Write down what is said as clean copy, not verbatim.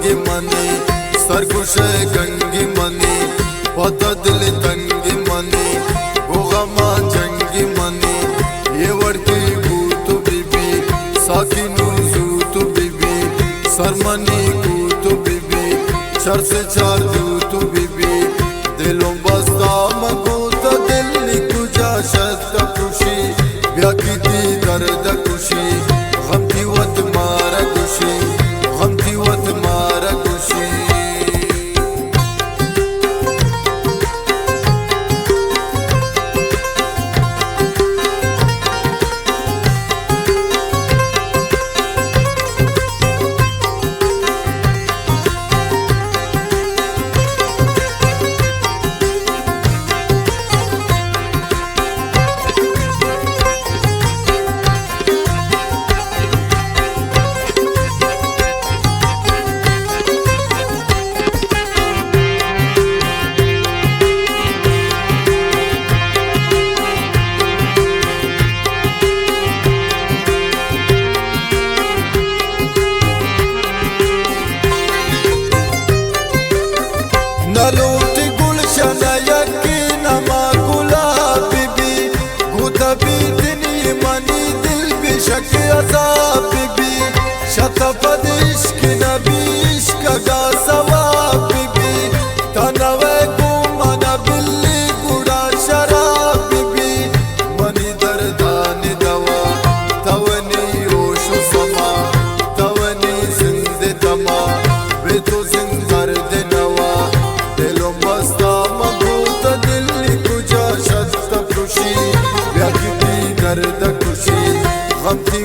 गंगी मनी सरकुश गंगी मनी पता दिल तंगी मनी गोगमा जंगी मनी ये वर्की कूतु बीबी साकी नूजूतु बीबी सरमनी कूतु बीबी शर से चार दूतु बीबी दिलों बस्ता मगूत दिल निकुजा शत खुशी व्याकी दी दर्द खुशी गम की वत मारा खुशी गम की वत मारा खुशी नलोटी गुलशन यकी नमा गुलाब बीबी गुदा भी दिनी मनी दिल भी शक अज़ाब बीबी शतपद इश्क नबी इश्क का सवाब बीबी तनवे गुमना बिल्ली गुड़ा शराब बीबी मनी दर्दान दवा तवनी ओशो समा तवनी जिंदे तमा वे तो जिंदर नवा दिलों बस्ता मबूत दिल कुजा शत खुशी व्याकी दी दर्द खुशी गम की